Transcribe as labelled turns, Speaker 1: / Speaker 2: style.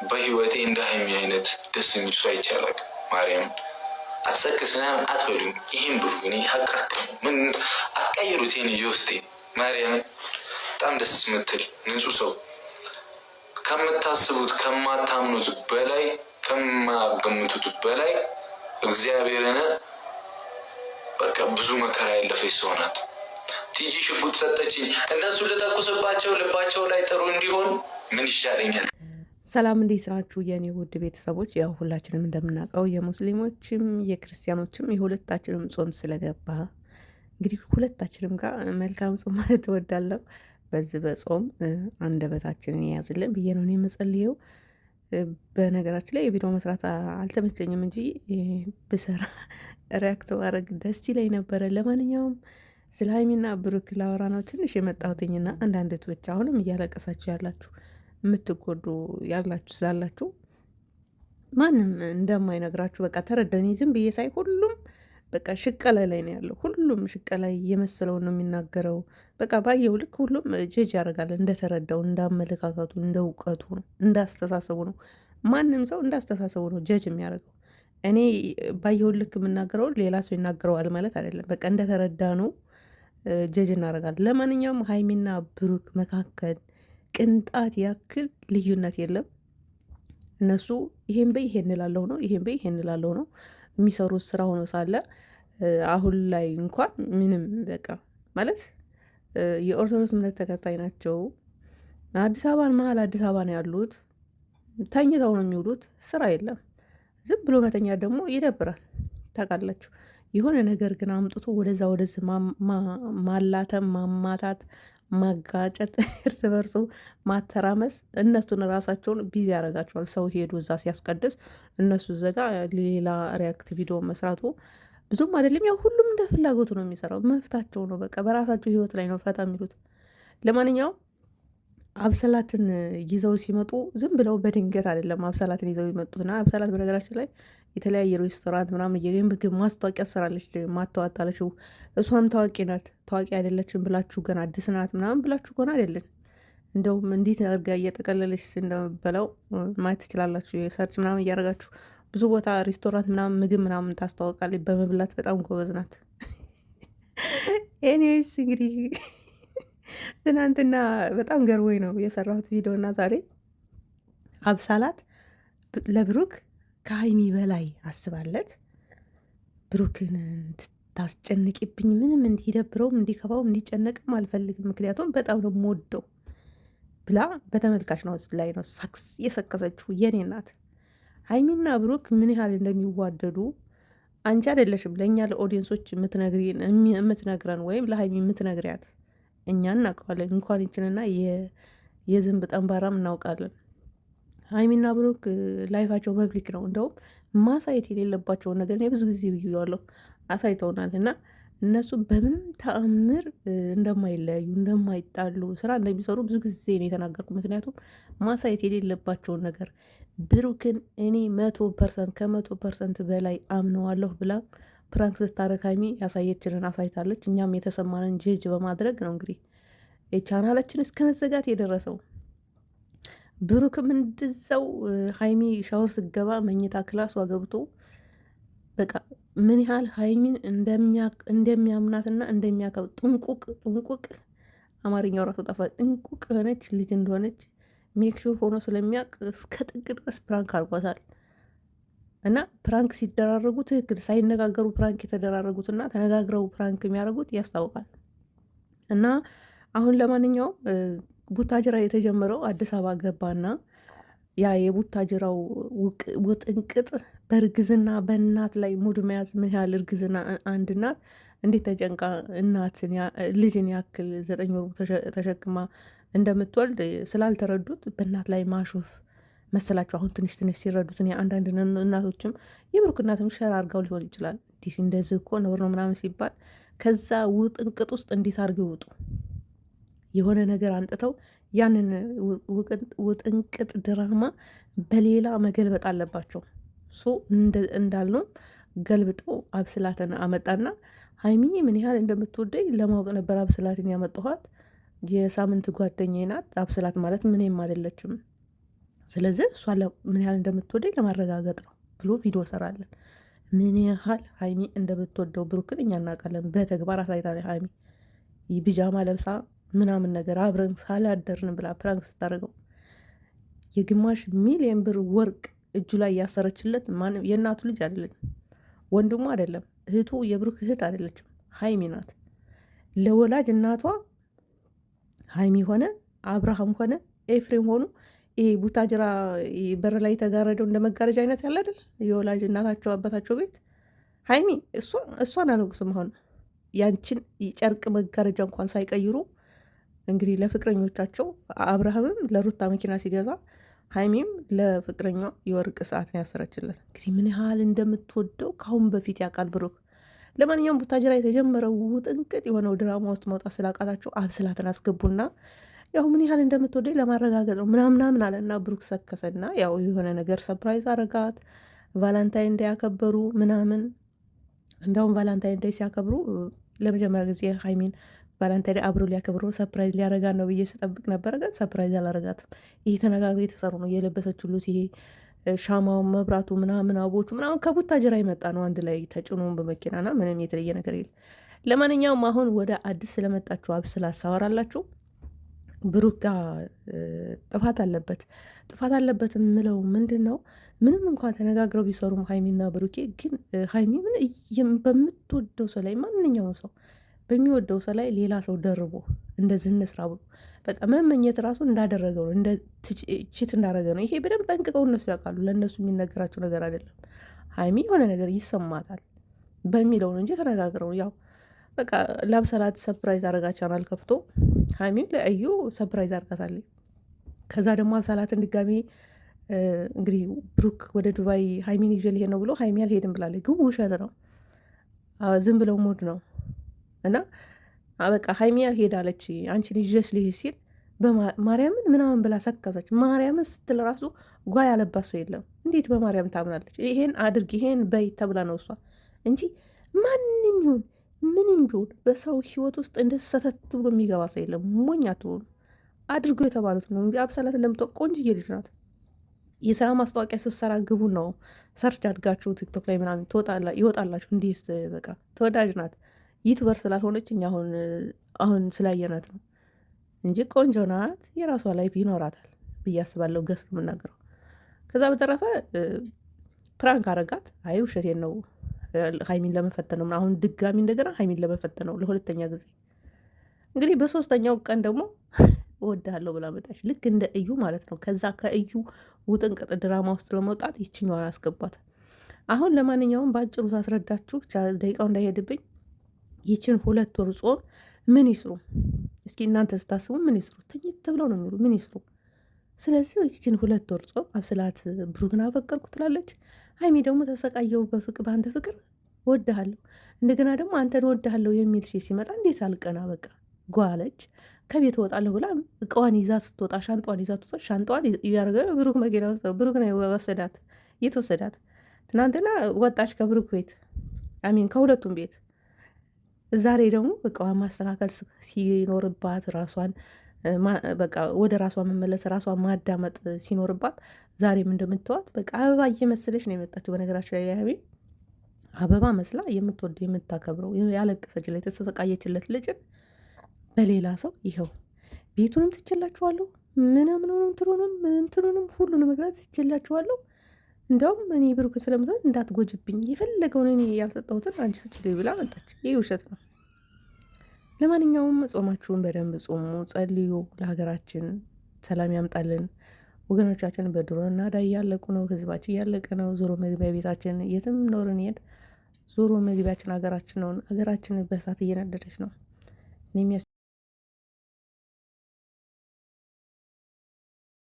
Speaker 1: በህይወቴ እንደ ሀይሚ አይነት ደስ የሚል ሰው አይቻላል። ማርያም አትሰክስ ምናምን አትበሉኝ። ይህም ብሉ ግን ሀቃቅ ምን አትቀይሩት። ይህን የውስጤ ማርያምን በጣም ደስ የምትል ንጹህ ሰው ከምታስቡት ከማታምኑት በላይ ከማገምቱት በላይ እግዚአብሔርን በቃ ብዙ መከራ ያለፈች ሰው ናት። ቲጂ ሽጉጥ ሰጠችኝ እነሱ ልተኩስባቸው ልባቸው ላይ ጥሩ እንዲሆን ምን ይሻለኛል?
Speaker 2: ሰላም እንዴት ናችሁ የኔ ውድ ቤተሰቦች? ያው ሁላችንም እንደምናውቀው የሙስሊሞችም የክርስቲያኖችም የሁለታችንም ጾም ስለገባ እንግዲህ ሁለታችንም ጋር መልካም ጾም ማለት እወዳለሁ። በዚህ በጾም አንደበታችንን የያዝልን ብዬ ነው የምጸልየው። በነገራችን ላይ የቪዲዮ መስራት አልተመቸኝም እንጂ ብሰራ ሪያክት ማድረግ ደስ ይለኝ ነበረ። ለማንኛውም ስለ ሀይሚና ብሩክ ላወራ ነው ትንሽ የመጣሁትኝና አንዳንድ እህቶች አሁንም እያለቀሳችሁ ያላችሁ የምትጎዱ ያላችሁ ስላላችሁ ማንም እንደማይነግራችሁ በቃ ተረዳኝ። ዝም ብዬ ሳይ ሁሉም በቃ ሽቀላ ላይ ነው ያለው። ሁሉም ሽቀላ የመሰለውን ነው የሚናገረው። በቃ ባየው ልክ ሁሉም ጀጅ ያደርጋል። እንደተረዳው፣ እንዳመለካከቱ፣ እንደ እውቀቱ ነው፣ እንዳስተሳሰቡ ነው። ማንም ሰው እንዳስተሳሰቡ ነው ጀጅ የሚያደርገው። እኔ ባየው ልክ የምናገረው ሌላ ሰው ይናገረዋል ማለት አይደለም። በቃ እንደተረዳ ነው ጀጅ እናደርጋለን። ለማንኛውም ሀይሚና ብሩክ መካከል ቅንጣት ያክል ልዩነት የለም። እነሱ ይሄን በይ ይሄን እላለሁ ነው፣ ይሄን በይ ይሄን እላለሁ ነው የሚሰሩት ስራ ሆኖ ሳለ አሁን ላይ እንኳን ምንም በቃ ማለት የኦርቶዶክስ እምነት ተከታይ ናቸው። አዲስ አበባን መሀል አዲስ አበባ ነው ያሉት። ተኝተው ነው የሚውሉት። ስራ የለም። ዝም ብሎ መተኛት ደግሞ ይደብራል ታውቃላችሁ። የሆነ ነገር ግን አምጥቶ ወደዛ ወደዚህ ማላተም፣ ማማታት፣ ማጋጨት፣ እርስ በርሱ ማተራመስ እነሱን ራሳቸውን ቢዚ ያደርጋቸዋል። ሰው ሄዱ እዛ ሲያስቀድስ እነሱ ዘጋ ሌላ ሪያክት ቪዲዮ መስራቱ ብዙም አይደለም። ያው ሁሉም እንደ ፍላጎቱ ነው የሚሰራው፣ መፍታቸው ነው። በቃ በራሳቸው ህይወት ላይ ነው ፈታ የሚሉት። ለማንኛውም አብሰላትን ይዘው ሲመጡ ዝም ብለው በድንገት አይደለም አብሰላትን ይዘው ይመጡትና አብሰላት በነገራችን ላይ የተለያየ ሬስቶራንት ምናምን የምግብ ማስታወቂያ ስራለች። ማታወጣለችው እሷም ታዋቂ ናት። ታዋቂ አይደለችም ብላችሁ ገና አዲስ ናት ምናምን ብላችሁ ከሆነ አይደለም። እንደውም እንዴት አድርጋ እየጠቀለለች እንደምበላው ማየት ትችላላችሁ። የሰርች ምናምን እያደረጋችሁ ብዙ ቦታ ሬስቶራንት ምናምን ምግብ ምናምን ታስተዋውቃለች። በመብላት በጣም ጎበዝ ናት። ኤኒዌይስ እንግዲህ ትናንትና በጣም ገርሞኝ ነው የሰራሁት ቪዲዮ እና ዛሬ አብሳላት ለብሩክ ከሀይሚ በላይ አስባለት ብሩክን ታስጨንቂብኝ ምንም እንዲደብረውም እንዲከፋውም እንዲጨነቅም አልፈልግም፣ ምክንያቱም በጣም ነው የምወደው ብላ በተመልካች ነው ላይ ነው ሳክስ የሰከሰችው። የኔ ናት ሀይሚና ብሩክ ምን ያህል እንደሚዋደዱ አንቺ አይደለሽም ለእኛ ለኦዲየንሶች የምትነግረን ወይም ለሀይሚ የምትነግሪያት፣ እኛ እናውቀዋለን። እንኳን ይችንና የዝንብ ጠንባራም እናውቃለን። ሀይሚና ብሩክ ላይፋቸው ፐብሊክ ነው። እንደውም ማሳየት የሌለባቸውን ነገር ብዙ ጊዜ ብዬዋለሁ፣ አሳይተውናል። እና እነሱ በምንም ተአምር እንደማይለያዩ እንደማይጣሉ ስራ እንደሚሰሩ ብዙ ጊዜ ነው የተናገርኩ። ምክንያቱም ማሳየት የሌለባቸውን ነገር ብሩክን እኔ 100% ከ100% በላይ አምነዋለሁ ብላ ፕራንክ ስታረግ ሀይሚ ያሳየችንን አሳይታለች። እኛም የተሰማንን ጄጅ በማድረግ ነው እንግዲህ የቻናላችን እስከ መዘጋት የደረሰው። ብሩክም እንደዛው ሀይሚ ሻወር ስገባ መኝታ ክላሷ ገብቶ በቃ ምን ያህል ሀይሚን እንደሚያምናትና እንደሚያከብ ጥንቁቅ አማርኛው ራሱ ጠፋ። ጥንቁቅ የሆነች ልጅ እንደሆነች ሜክሹር ሆኖ ስለሚያውቅ እስከ ጥግ ድረስ ፕራንክ አድርጓታል። እና ፕራንክ ሲደራረጉ ትክክል ሳይነጋገሩ ፕራንክ የተደራረጉትና ተነጋግረው ፕራንክ የሚያደርጉት ያስታውቃል። እና አሁን ለማንኛውም ቡታጅራ የተጀመረው አዲስ አበባ ገባና ያ የቡታጅራው ውጥንቅጥ በእርግዝና በእናት ላይ ሙድ መያዝ ምን ያህል እርግዝና አንድ እናት እንዴት ተጨንቃ እናትን ልጅን ያክል 9 ወሩ ተሸክማ እንደምትወልድ ስላልተረዱት በእናት ላይ ማሾፍ መሰላቸው። አሁን ትንሽ ሲረዱት አንዳንድ እናቶችም የብሩክ እናትም ሸር አድርገው ሊሆን ይችላል። እንዲህ እንደዚህ እኮ ነውር ነው ምናምን ሲባል ከዛ ውጥንቅጥ ውስጥ እንዴት አድርገው ይውጡ። የሆነ ነገር አንጥተው ያንን ውጥንቅጥ ድራማ በሌላ መገልበጥ አለባቸው። እንዳልነው ገልብጠው አብስላትን አመጣና ሀይሚ ምን ያህል እንደምትወደኝ ለማወቅ ነበር አብስላትን ያመጣኋት። የሳምንት ጓደኛዬ ናት። አብስላት ማለት ምንም አይደለችም። ስለዚህ እሷ ምን ያህል እንደምትወደኝ ለማረጋገጥ ነው ብሎ ቪዲዮ ሰራለን። ምን ያህል ሀይሚ እንደምትወደው ብሩክን እኛ እናውቃለን። በተግባር አሳይታ ሀይሚ ቢጃማ ለብሳ ምናምን ነገር አብረን ሳላደርን ብላ ፕራንክ ስታደርገው የ1 ሚሊዮን ብር ወርቅ እጁ ላይ ያሰረችለት ማንም የእናቱ ልጅ አይደለም፣ ወንድሙ አይደለም፣ እህቱ የብሩክ እህት አይደለችም፣ ሀይሚ ናት። ለወላጅ እናቷ ሀይሚ ሆነ አብርሃም ሆነ ኤፍሬም ሆኑ ይሄ ቡታጅራ በር ላይ የተጋረደው እንደ መጋረጃ አይነት ያለ አይደል? የወላጅ እናታቸው አባታቸው ቤት ሀይሚ እሷን አልወቅስም። አሁን ያንቺን ጨርቅ መጋረጃ እንኳን ሳይቀይሩ እንግዲህ ለፍቅረኞቻቸው አብርሃምም ለሩታ መኪና ሲገዛ ሀይሚም ለፍቅረኛ የወርቅ ሰዓት ነው ያሰረችለት። እንግዲህ ምን ያህል እንደምትወደው ከአሁን በፊት ያውቃል ብሩክ። ለማንኛውም ቡታጅራ የተጀመረው ውጥንቅጥ የሆነው ድራማ ውስጥ መውጣት ስላቃታቸው አብስላትን አስገቡና ያው ምን ያህል እንደምትወደኝ ለማረጋገጥ ነው ምናምናምን አለና ብሩክ ሰከሰና ያው የሆነ ነገር ሰፕራይዝ አረጋት። ቫላንታይን ዴይ ያከበሩ ምናምን። እንዲያውም ቫላንታይን ዴይ ሲያከብሩ ለመጀመሪያ ጊዜ ሀይሚን ቫላንታይን ዴይ አብሮ ሊያከብሩ ሰፕራይዝ ሊያረጋት ነው ብዬ ስጠብቅ ነበረ፣ ግን ሰፕራይዝ አላረጋትም። ይሄ ተነጋግረው የተሰሩ ነው። የለበሰችው ሉት ይሄ ሻማው መብራቱ ምናምን አቦቹ ምናምን ከቡታጅራ የመጣ ነው አንድ ላይ ተጭኖን በመኪናና ምንም የተለየ ነገር የለም። ለማንኛውም አሁን ወደ አዲስ ስለመጣችሁ አብስላ ሳወራላችሁ ብሩክ ጋር ጥፋት አለበት የምለው ምንድን ነው? ምንም እንኳን ተነጋግረው ቢሰሩም ሀይሚና ብሩኬ ግን ሀይሚ ምን በምትወደው ሰው ላይ ማንኛውም ሰው በሚወደው ሰው ላይ ሌላ ሰው ደርቦ እንደዚህ እንስራ ብሎ በጣም መመኘት ራሱ እንዳደረገው ነው፣ እንደ ቺት እንዳደረገ ነው። ይሄ በደንብ ጠንቅቀው እነሱ ያውቃሉ። ለእነሱ የሚነገራቸው ነገር አይደለም። ሀይሚ የሆነ ነገር ይሰማታል በሚለው ነው እንጂ ተነጋግረው ያው በቃ ለአብሰላት ሰፕራይዝ አረጋቻናል ከፍቶ ሀይሚም ለእዩ ሰፕራይዝ አርጋታለች። ከዛ ደግሞ አብሰላትን ድጋሚ እንግዲህ ብሩክ ወደ ዱባይ ሀይሚን ይዤ ልሄድ ነው ብሎ ሀይሚ አልሄድም ብላለች። ግን ውሸት ነው፣ ዝም ብለው ሙድ ነው። እና በቃ ሀይሚ አልሄድ አለች አንቺን ይዤሽ ልሄድ ሲል በማርያምን ምናምን ብላ ሰከሰች። ማርያምን ስትል ራሱ ጓ ያለባት ሰው የለም። እንዴት በማርያም ታምናለች? ይሄን አድርግ ይሄን በይ ተብላ ነው እሷ እንጂ ማንም ይሁን ምንም ቢሆን በሰው ህይወት ውስጥ እንደ ሰተት ብሎ የሚገባ ሰው የለም። ሞኝ አትሆኑ፣ አድርጎ የተባሉት ነው እንጂ አብሰላት እንደምታውቅ ቆንጅዬ ልጅ ናት። የስራ ማስታወቂያ ስትሰራ ግቡ ነው ሰርች አድጋችሁ ቲክቶክ ላይ ምናምን ይወጣላችሁ። እንዴት በቃ ተወዳጅ ናት። ዩቱበር ስላልሆነች እኛ አሁን ስላየናት ነው እንጂ ቆንጆ ናት። የራሷ ላይፍ ይኖራታል ብዬ አስባለሁ። ገስ ነው የምናገረው። ከዛ በተረፈ ፕራንክ አረጋት። አይ ውሸቴን ነው ሀይሚን ለመፈተን ነው። አሁን ድጋሚ እንደገና ሀይሚን ለመፈተን ነው ለሁለተኛ ጊዜ። እንግዲህ በሶስተኛው ቀን ደግሞ እወድሃለሁ ብላ መጣች። ልክ እንደ እዩ ማለት ነው። ከዛ ከእዩ ውጥንቅጥ ድራማ ውስጥ ለመውጣት ይችኛዋን አስገባት። አሁን ለማንኛውም በአጭሩ ሳስረዳችሁ ደቂቃው እንዳይሄድብኝ ይችን 2 ወር ጾም ምን ይስሩ እስኪ እናንተ ስታስቡ ምን ይስሩ? ትኝት ተብለው ነው የሚሉ ምን ይስሩ? ስለዚህ ይችን 2 ወር ጾም አብስላት ብሩክን አፈቀርኩ ትላለች። ሀይሚ ደግሞ ተሰቃየው በአንተ ፍቅር ወድሃለሁ፣ እንደገና ደግሞ አንተን ወድሃለሁ የሚል ሴት ሲመጣ እንዴት አልቀና በቃ ጓለች። ከቤት እወጣለሁ ብላ እቃዋን ይዛ ስትወጣ ሻንጧን ይዛ ስትወጣ ሻንጧን እያደረገ ብሩክ መኪና ውስጥ ብሩክ ነው ወሰዳት። የት ወሰዳት? ትናንትና ወጣች ከብሩክ ቤት አሚን ከሁለቱም ቤት። ዛሬ ደግሞ እቃዋን ማስተካከል ሲኖርባት ራሷን በቃ ወደ ራሷ መመለስ ራሷን ማዳመጥ ሲኖርባት ዛሬም እንደምትዋት በቃ አበባ እየመሰለች ነው የመጣችው። በነገራችን ላይ ያቤ አበባ መስላ የምትወድ የምታከብረው ያለቀሰችለት የተሰቃየችለት ልጅን በሌላ ሰው ይኸው ቤቱንም ትችላችኋለሁ ምናምንም እንትኑንም ሁሉንም መግዛት ትችላችኋለሁ። እንደውም እኔ ብሩክ ስለምትወድ እንዳትጎጅብኝ የፈለገውን እኔ ያልሰጠሁትን አንቺ ስችል ብላ መጣች። ይህ ውሸት ነው። ለማንኛውም ጾማችሁን በደንብ ጾሙ፣ ጸልዩ፣ ለሀገራችን ሰላም ያምጣልን። ወገኖቻችን በድሮና ዳ እያለቁ ነው። ህዝባችን እያለቀ ነው። ዞሮ መግቢያ ቤታችን የትም ኖርን ሄድ ዞሮ መግቢያችን ሀገራችን ነው። ሀገራችን በእሳት እየነደደች ነው።